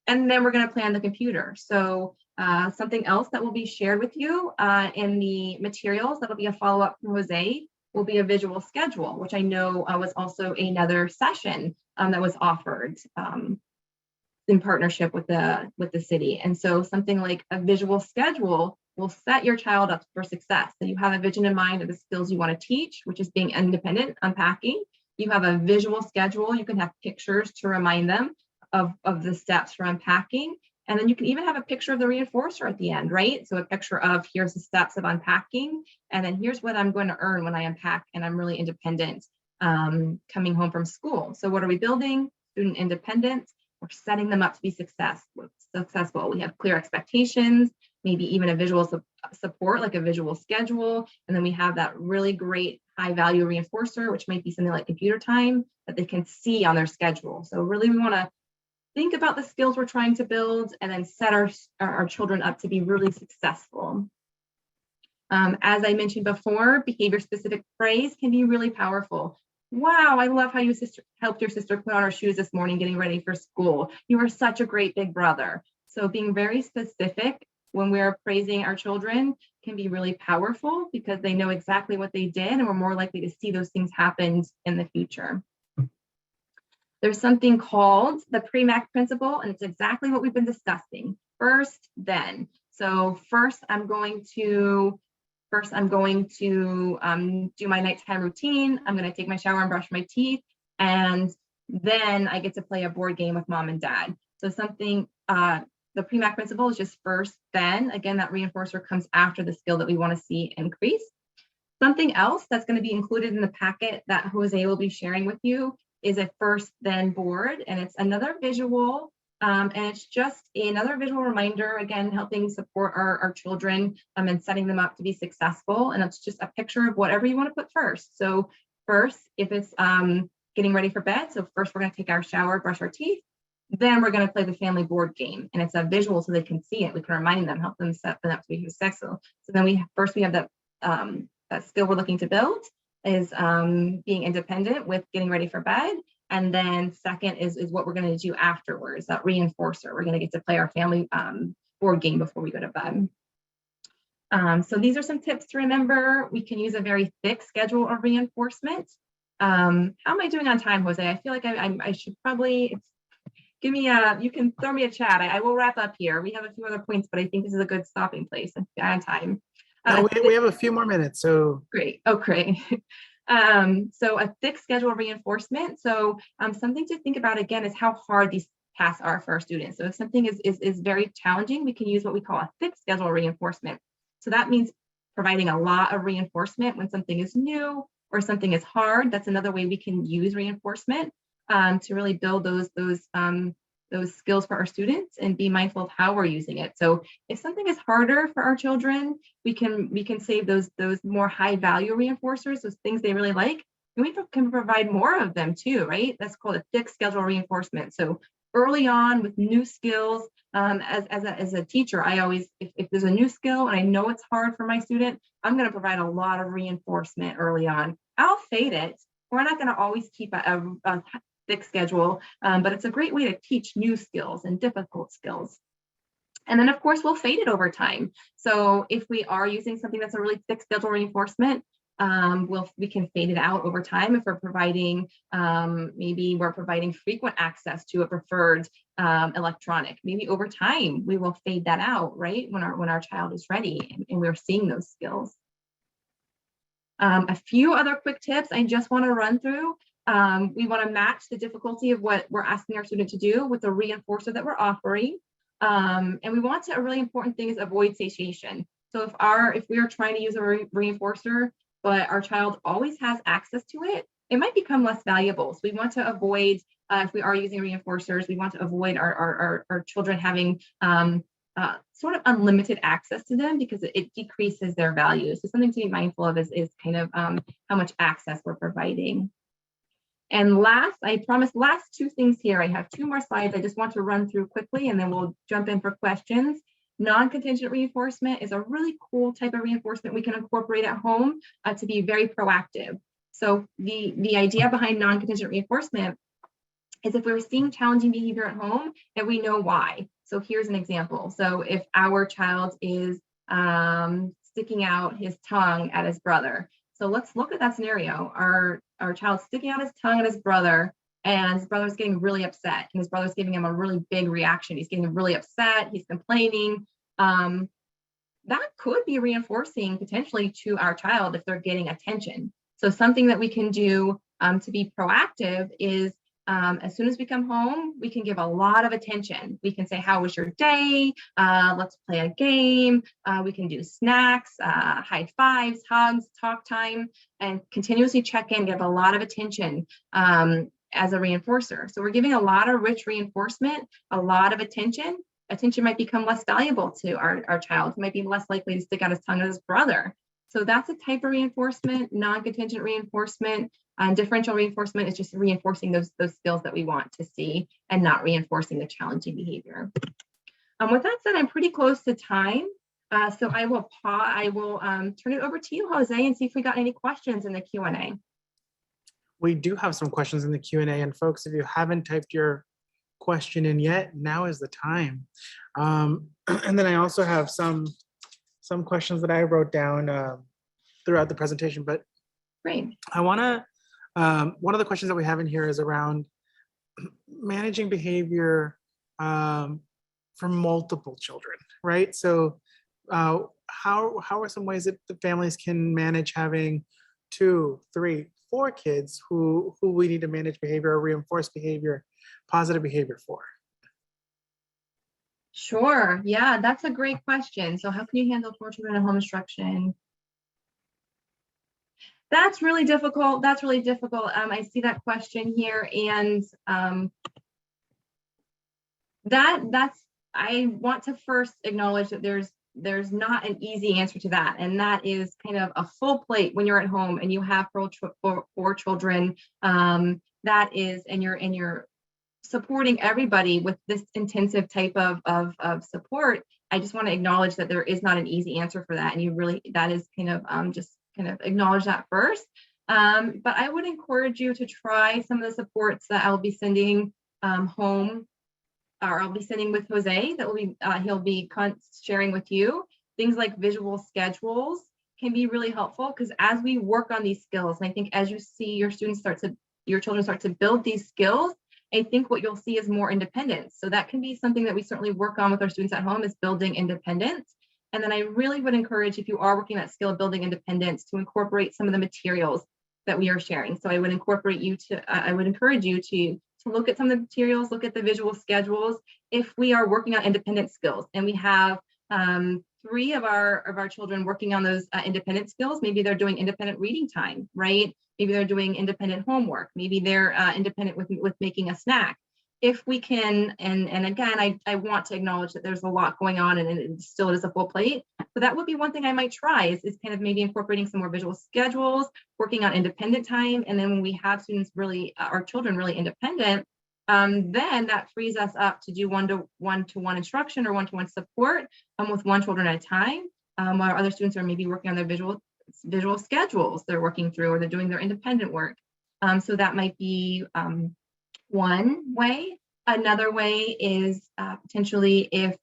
And then we're going to play on the computer. So something else that will be shared with you in the materials, that'll be a follow-up from Jose, will be a visual schedule, which I know was also another session that was offered in partnership with the city. And so something like a visual schedule will set your child up for success. So you have a vision in mind of the skills you want to teach, which is being independent, unpacking. You have a visual schedule. You can have pictures to remind them of the steps for unpacking. And then you can even have a picture of the reinforcer at the end, right? So a picture of here's the steps of unpacking, and then here's what I'm going to earn when I unpack and I'm really independent coming home from school. So what are we building? Student independence. We're setting them up to be successful. We have clear expectations, maybe even a visual support, like a visual schedule. And then we have that really great high value reinforcer, which might be something like computer time that they can see on their schedule. So really we want to think about the skills we're trying to build and then set our children up to be really successful. As I mentioned before, behavior specific praise can be really powerful. Wow, I love how you helped your sister put on her shoes this morning getting ready for school. You are such a great big brother. So being very specific when we're praising our children can be really powerful because they know exactly what they did and we're more likely to see those things happen in the future. There's something called the pre-MAC principle, and it's exactly what we've been discussing. First, then. So first I'm going to do my nighttime routine. I'm going to take my shower and brush my teeth. And then I get to play a board game with mom and dad. So something, the pre-MAC principle is just first, then. Again, that reinforcer comes after the skill that we want to see increase. Something else that's going to be included in the packet that Jose will be sharing with you is a first, then board. And it's another visual. And it's just another visual reminder, again, helping support our children and setting them up to be successful. And it's just a picture of whatever you want to put first. So first, if it's getting ready for bed, so first we're going to take our shower, brush our teeth. Then we're going to play the family board game. And it's a visual so they can see it. We can remind them, help them set them up to be successful. So then we have that skill we're looking to build is being independent with getting ready for bed. And then second is what we're going to do afterwards, that reinforcer. We're going to get to play our family board game before we go to bed. So these are some tips to remember. We can use a very thick schedule of reinforcement. How am I doing on time, Jose? I feel like I should probably, you can throw me a chat. I will wrap up here. We have a few other points, but I think this is a good stopping place on time. No, we have a few more minutes, so. Great, oh, great. So a thick schedule reinforcement. So something to think about again is how hard these tasks are for our students. So if something is very challenging, we can use what we call a thick schedule reinforcement. So that means providing a lot of reinforcement when something is new or something is hard. That's another way we can use reinforcement to really build those skills for our students and be mindful of how we're using it. So if something is harder for our children, we can save those more high value reinforcers, those things they really like, and we can provide more of them too, right? That's called a thick schedule reinforcement. So early on with new skills, as a teacher, I always, if there's a new skill and I know it's hard for my student, I'm going to provide a lot of reinforcement early on. I'll fade it. We're not going to always keep a thick schedule, but it's a great way to teach new skills and difficult skills. And then of course we'll fade it over time. So if we are using something that's a really thick schedule reinforcement, we can fade it out over time. If we're providing, maybe we're providing frequent access to a preferred electronic, maybe over time we will fade that out, right? When our child is ready and we're seeing those skills. A few other quick tips I just want to run through. We want to match the difficulty of what we're asking our student to do with the reinforcer that we're offering. And we want to, a really important thing is avoid satiation. So if we are trying to use a reinforcer but our child always has access to it, it might become less valuable. So we want to avoid, if we are using reinforcers, we want to avoid our children having sort of unlimited access to them, because it decreases their value. So something to be mindful of is kind of how much access we're providing. And last, I promised last two things here. I have two more slides I just want to run through quickly, and then we'll jump in for questions. Non-contingent reinforcement is a really cool type of reinforcement we can incorporate at home to be very proactive. So the idea behind non-contingent reinforcement is if we're seeing challenging behavior at home and we know why. So here's an example. So if our child is sticking out his tongue at his brother. So let's look at that scenario. Our child's sticking out his tongue at his brother, and his brother's getting really upset, and his brother's giving him a really big reaction. He's getting really upset, he's complaining. That could be reinforcing potentially to our child if they're getting attention. So something that we can do to be proactive is as soon as we come home, we can give a lot of attention. We can say, how was your day? Let's play a game. We can do snacks, high fives, hugs, talk time, and continuously check in, give a lot of attention as a reinforcer. So we're giving a lot of rich reinforcement, a lot of attention. Attention might become less valuable to our child. He might be less likely to stick out his tongue at his brother. So that's a type of reinforcement. Non-contingent reinforcement. Differential reinforcement is just reinforcing those skills that we want to see and not reinforcing the challenging behavior. With that said, I'm pretty close to time. So I will turn it over to you, Jose, and see if we got any questions in the Q&A. We do have some questions in the Q&A, and folks, if you haven't typed your question in yet, now is the time. And then I also have some questions that I wrote down throughout the presentation, but great. I want to, one of the questions that we have in here is around managing behavior for multiple children, right? So how are some ways that the families can manage having 2, 3, 4 kids who we need to manage behavior or reinforce behavior, positive behavior for? Sure. Yeah, that's a great question. So how can you handle 4 children in home instruction? That's really difficult. That's really difficult. I see that question here, and I want to first acknowledge that there's not an easy answer to that, and that is kind of a full plate when you're at home and you have 4 children. That is, and you're supporting everybody with this intensive type of support. I just want to acknowledge that there is not an easy answer for that, and that is kind of just kind of acknowledge that first. But I would encourage you to try some of the supports that I'll be sending home, or I'll be sending with Jose, that will be he'll be sharing with you. Things like visual schedules can be really helpful, because as we work on these skills, and I think as you see your children start to build these skills, I think what you'll see is more independence. So that can be something that we certainly work on with our students at home, is building independence. And then I really would encourage, if you are working that skill of building independence, to incorporate some of the materials that we are sharing. So I would encourage you to look at some of the materials, look at the visual schedules. If we are working on independent skills and we have 3 of our children working on those independent skills, maybe they're doing independent reading time, right? Maybe they're doing independent homework. Maybe they're independent with making a snack. If we can, and again, I want to acknowledge that there's a lot going on, and it still is a full plate. So that would be one thing I might try is kind of maybe incorporating some more visual schedules, working on independent time. And then when we have students our children really independent, then that frees us up to do one-to-one instruction or one-to-one support with 1 children at a time, while other students are maybe working on their visual schedules they're working through, or they're doing their independent work. So that might be one way. Another way is potentially if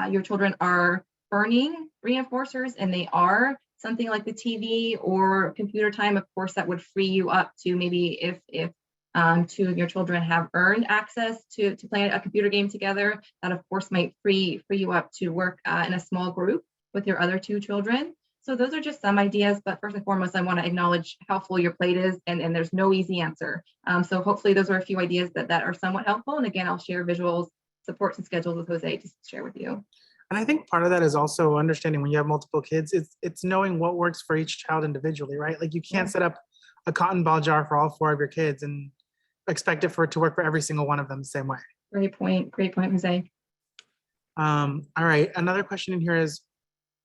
your children are earning reinforcers and they are something like the TV or computer time, of course, that would free you up to maybe if 2 of your children have earned access to play a computer game together, that of course might free you up to work in a small group with your other 2 children. So those are just some ideas, but first and foremost, I want to acknowledge how full your plate is, and there's no easy answer. So hopefully those are a few ideas that are somewhat helpful. And again, I'll share visuals, supports, and schedules with Jose to share with you. And I think part of that is also understanding when you have multiple kids, it's knowing what works for each child individually, right? Like you can't Yeah. set up a cotton ball jar for all 4 of your kids and expect it for it to work for every single one of them the same way. Great point, Jose. All right, another question in here is,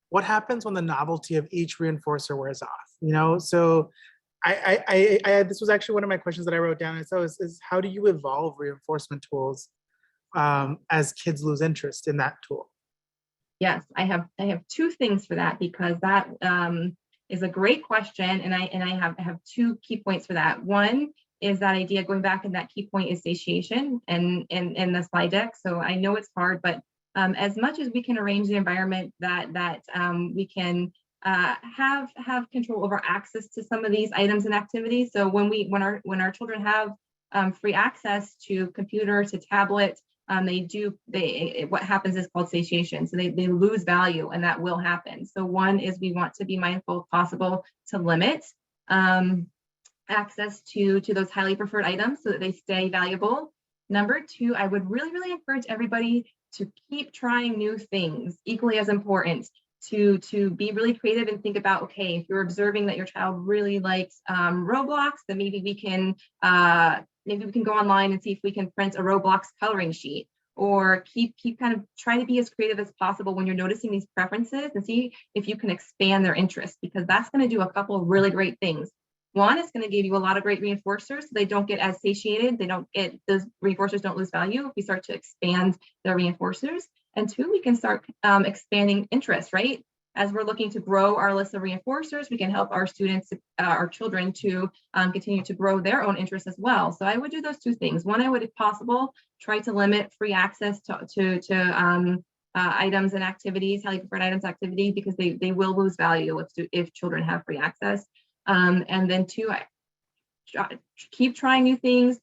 what happens when the novelty of each reinforcer wears off? You know, so this was actually one of my questions that I wrote down. So is how do you evolve reinforcement tools as kids lose interest in that tool? Yes, I have 2 things for that, because that is a great question, and I have 2 key points for that. One is that idea, going back, and that key point is satiation and in the slide deck. So I know it's hard, but as much as we can arrange the environment that we can have control over access to some of these items and activities. So when our children have free access to computer, to tablet, what happens is called satiation. So they lose value, and that will happen. So one is, we want to be mindful, if possible, to limit access to those highly preferred items so that they stay valuable. Number 2, I would really encourage everybody to keep trying new things. Equally as important, to be really creative and think about, okay, if you're observing that your child really likes Roblox, then maybe we can go online and see if we can print a Roblox coloring sheet, or keep kind of try to be as creative as possible when you're noticing these preferences, and see if you can expand their interest, because that's going to do a couple of really great things. One, it's going to give you a lot of great reinforcers, so they don't get as satiated. Those reinforcers don't lose value if we start to expand their reinforcers. And 2, we can start expanding interest, right? As we're looking to grow our list of reinforcers, we can help our students, our children, to continue to grow their own interests as well. So I would do those 2 things. One, I would, if possible, try to limit free access to items and activities, highly preferred items, activities, because they will lose value if children have free access. And then 2, keep trying new things,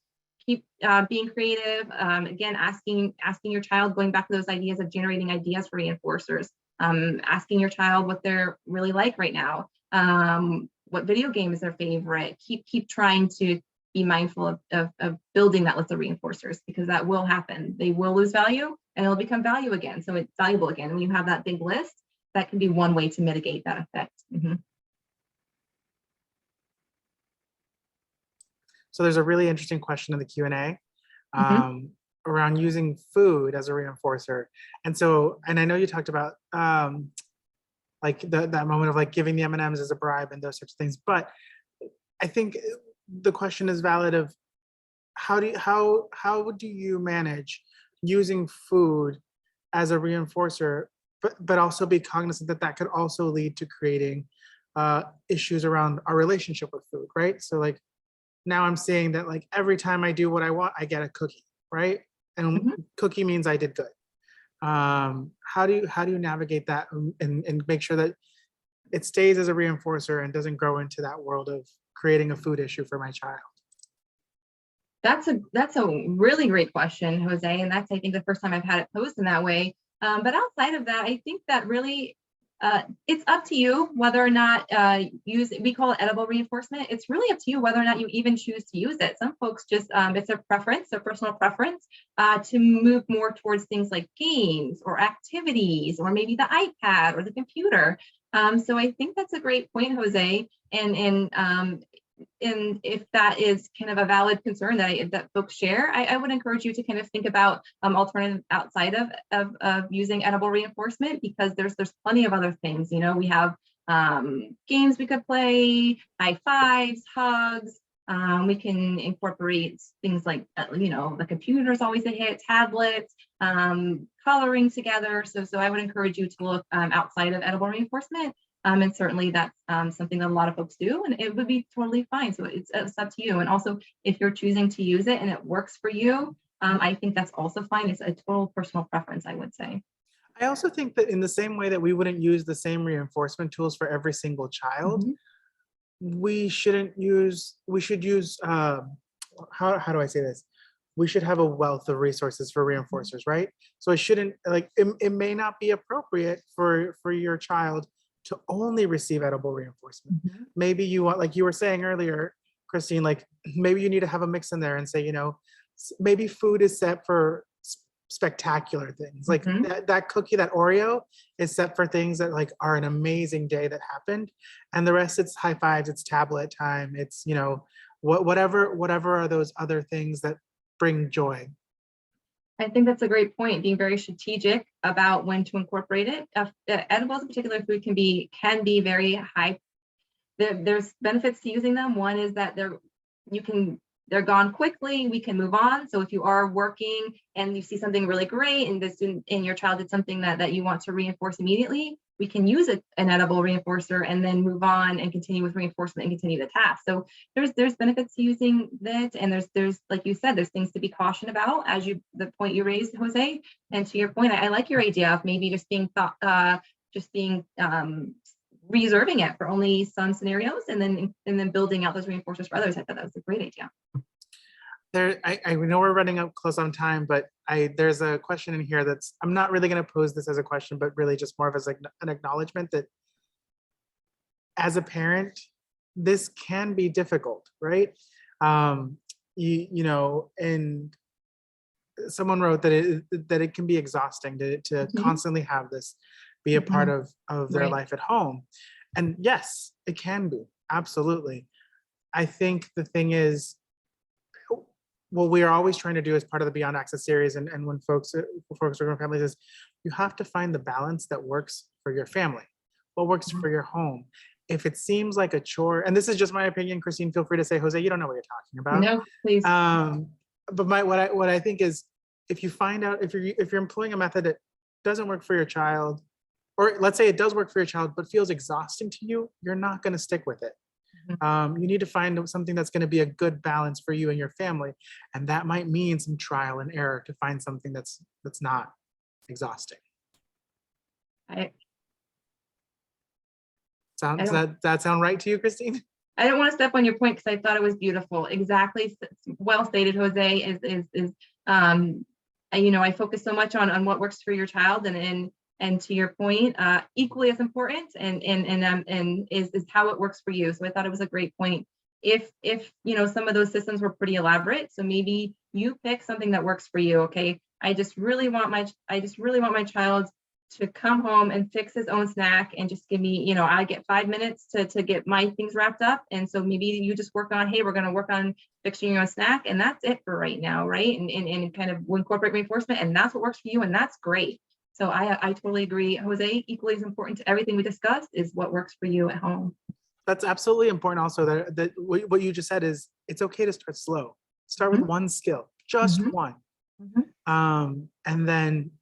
keep being creative. Again, asking your child, going back to those ideas of generating ideas for reinforcers, asking your child what they're really like right now, what video game is their favorite. Keep trying to be mindful of building that list of reinforcers, because that will happen. They will lose value, and it'll become value again. So it's valuable again. When you have that big list, that can be one way to mitigate that effect. Mm-hmm. So there's a really interesting question in the Q&A around using food as a reinforcer. And I know you talked about like that moment of like giving the M&Ms as a bribe and those sorts of things, but I think the question is valid of how do you manage using food as a reinforcer, but also be cognizant that could also lead to creating issues around our relationship with food, right? So like, now I'm saying that like every time I do what I want, I get a cookie, right? And cookie means I did good. How do you navigate that and make sure that it stays as a reinforcer and doesn't grow into that world of creating a food issue for my child? That's a really great question, Jose, and that's, I think, the first time I've had it posed in that way. But outside of that, I think that really it's up to you whether or not we call it edible reinforcement. It's really up to you whether or not you even choose to use it. Some folks just, it's a preference, a personal preference to move more towards things like games or activities, or maybe the iPad or the computer. So I think that's a great point, Jose. And if that is kind of a valid concern that folks share, I would encourage you to kind of think about alternative outside of using edible reinforcement, because there's plenty of other things. You know, we have games we could play, high fives, hugs. We can incorporate things like, the computer's always a hit, tablets, coloring together. So I would encourage you to look outside of edible reinforcement. And certainly that's something that a lot of folks do, and it would be totally fine. So it's up to you. And also, if you're choosing to use it and it works for you, I think that's also fine. It's a total personal preference, I would say. I also think that in the same way that we wouldn't use the same reinforcement tools for every single child, we should use, how do I say this? We should have a wealth of resources for reinforcers, right? So it shouldn't, like, it may not be appropriate for your child to only receive edible reinforcement. Maybe you want, like you were saying earlier, Christine, like maybe you need to have a mix in there and say, maybe food is set for spectacular things. Like Mhm. that cookie, that Oreo is set for things that like are an amazing day that happened. And the rest, it's high fives, it's tablet time, it's, you know, whatever are those other things that bring joy. I think that's a great point, being very strategic about when to incorporate it. Edibles in particular food can be very high. There's benefits to using them. One is that they're gone quickly. We can move on. So if you are working and you see something really great and the student and your child did something that you want to reinforce immediately, we can use an edible reinforcer and then move on and continue with reinforcement and continue the task. So there's benefits to using that, and there's like you said, there's things to be cautioned about, as the point you raised, Jose. And to your point, I like your idea of maybe just being reserving it for only some scenarios and then building out those reinforcers for others. I thought that was a great idea. I know we're running up close on time, but there's a question in here that's, I'm not really going to pose this as a question, but really just more of as like an acknowledgement that as a parent, this can be difficult, right? You know, and someone wrote that it can be exhausting to constantly have this be a part of their life at home. And yes, it can be, absolutely. I think the thing is, what we are always trying to do as part of the Beyond Access series and when folks are growing families is you have to find the balance that works for your family, what works for your home. If it seems like a chore, and this is just my opinion, Christine, feel free to say, Jose, you don't know what you're talking about. No, please. But what I think is, if you find out, if you're employing a method that doesn't work for your child, or let's say it does work for your child, but feels exhausting to you, you're not going to stick with it. You need to find something that's going to be a good balance for you and your family. And that might mean some trial and error to find something that's not exhausting. Does that sound right to you, Christine? I don't want to step on your point because I thought it was beautiful. Exactly. Well stated, Jose. You know, I focus so much on what works for your child, and to your point, equally as important and is how it works for you. So I thought it was a great point. If you know, some of those systems were pretty elaborate, so maybe you pick something that works for you. Okay, I just really want my child to come home and fix his own snack and just give me, you know, I get 5 minutes to get my things wrapped up. And so maybe you just work on, hey, we're going to work on fixing your own snack. And that's it for right now. Right. And kind of incorporate reinforcement. And that's what works for you. And that's great. So I totally agree. Jose, equally as important to everything we discussed is what works for you at home. That's absolutely important. Also, that what you just said is it's okay to start slow. Start with one skill, just one. And then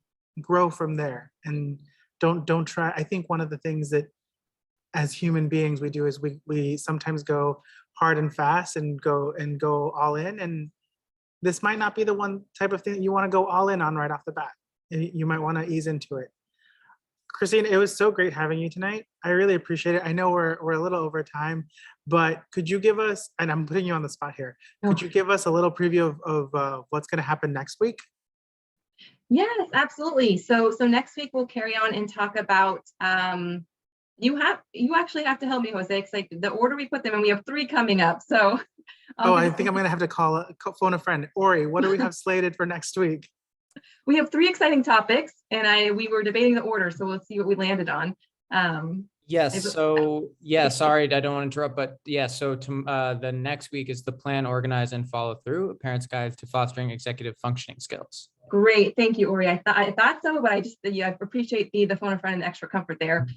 grow from there, and don't try. I think one of the things that as human beings we do is we sometimes go hard and fast and go all in, and this might not be the one type of thing that you want to go all in on right off the bat. You might want to ease into it. Christine, it was so great having you tonight. I really appreciate it. I know we're a little over time, but could you give us, and I'm putting you on the spot here, could you give us a little preview of what's going to happen next week? Yes, absolutely. So next week we'll carry on and talk about you actually have to help me, Jose, because like the order we put them in, we have 3 coming up. So I think I'm gonna have to phone a friend. Ori, what do we have slated for next week? We have 3 exciting topics, and we were debating the order, so we'll see what we landed on. Yes. So yeah, sorry, I don't want to interrupt, but yeah. So the next week is the plan, organize, and follow through. A parent's guide to fostering executive functioning skills. Great, thank you, Ori. I thought so, but I appreciate the phone a friend and the extra comfort there.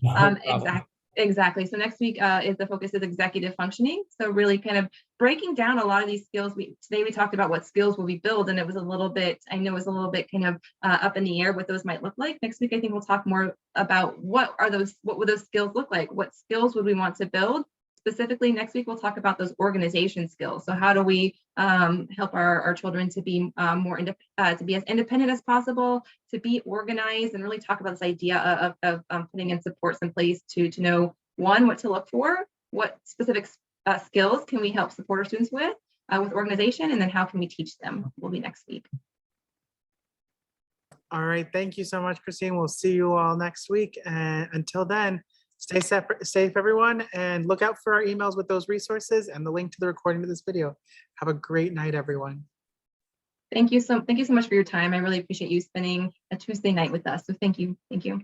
Exactly. So next week the focus is executive functioning. So really kind of breaking down a lot of these skills. Today we talked about what skills will we build, and it was a little bit kind of up in the air what those might look like. Next week I think we'll talk more about what would those skills look like? What skills would we want to build? Specifically, next week we'll talk about those organization skills. So how do we help our children to be to be as independent as possible, to be organized, and really talk about this idea of putting in supports in place to know, one, what to look for, what specific skills can we help support our students with organization, and then how can we teach them will be next week. All right, thank you so much, Christine. We'll see you all next week, and until then, stay safe, everyone, and look out for our emails with those resources and the link to the recording of this video. Have a great night, everyone. Thank you so much for your time. I really appreciate you spending a Tuesday night with us. So thank you. Thank you.